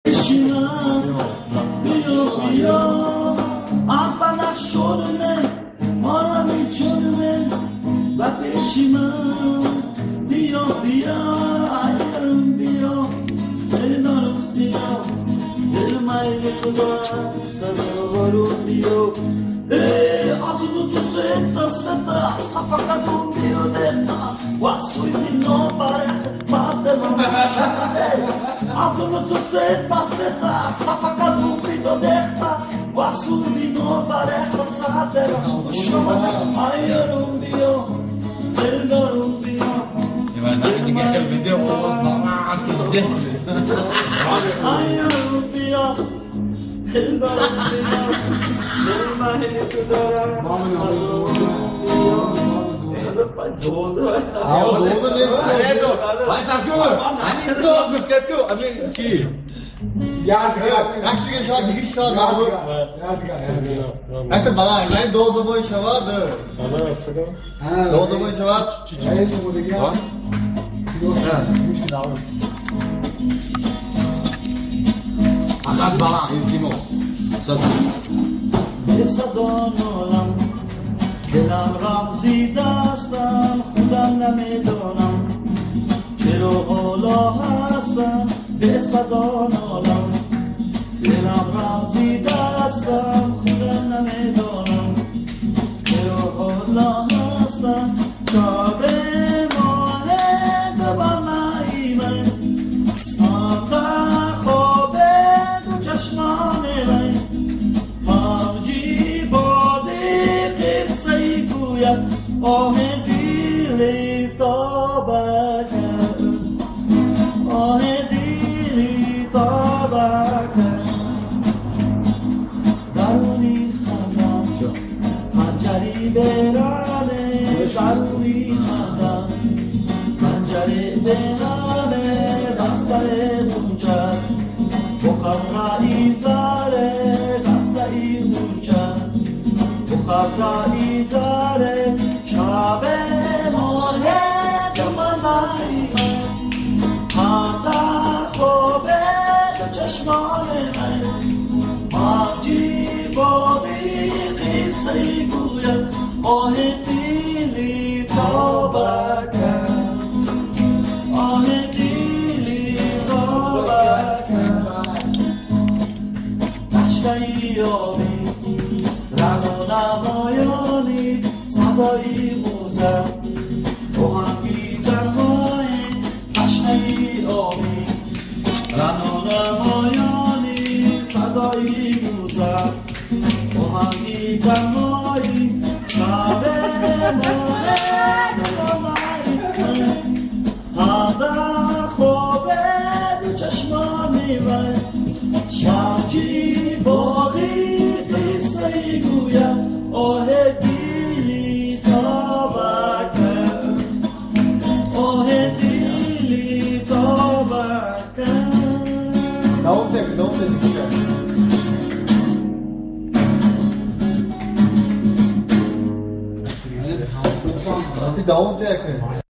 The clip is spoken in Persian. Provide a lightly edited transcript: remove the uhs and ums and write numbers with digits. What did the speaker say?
بشینم بیا اول شدنه ما میچونه و بشینم بیا ایرم بیا دلدارم بیا دل مایل خدا سزاوارو بیا azul tu senta senta safaka tu mio detta wasu di no pare sate mama azul tu senta senta safaka tu mio detta wasu di no pare sate mama shoma ayrum bio eldarum bio يبقى كده الفيديو مع تسدس ayrum bio eldarum bio ما هي كدرة Kaçtık aşağı dikiş daha daha bu. Hatta bana yani doğu zaman şavadı. Doğu zaman şavad. فقط برام اینجیمو به صدا نالم دلم رمزی دستم خودم نمیدانم چرا حالا هستم به صدا نالم دلم رمزی دستم خودم نمیدانم چرا حالا هستم شب ماه دوام ایمن ساخته خواب دو چشمان من موجی باده قصه گوید آه دیلی تابه کرد آه دیلی تابه کرد درونی خندم پنجری برانه درونی خندم پنجری برانه دستر منجر بخم رئیزاره دستری منجر بخم رئیزاره شب ماه دمانایی من در خواب چشمان من موجی بادی قصه گوید آه دیلی تابه کرد آه دیلی تابه کرد دشتهی آبی رنگ و نمایانی صدایی موزه روحنگی تنهایی دشتهی آبی رنگ و نمایانی صدایی موزه روحنگی تنهایی شب ماه در خواب دو چشمانی من شمجی باقی قصه گویم آه دیلی تابه کرد آه دیلی تابه کرد Devam tek, devam tek. Bir devam tek.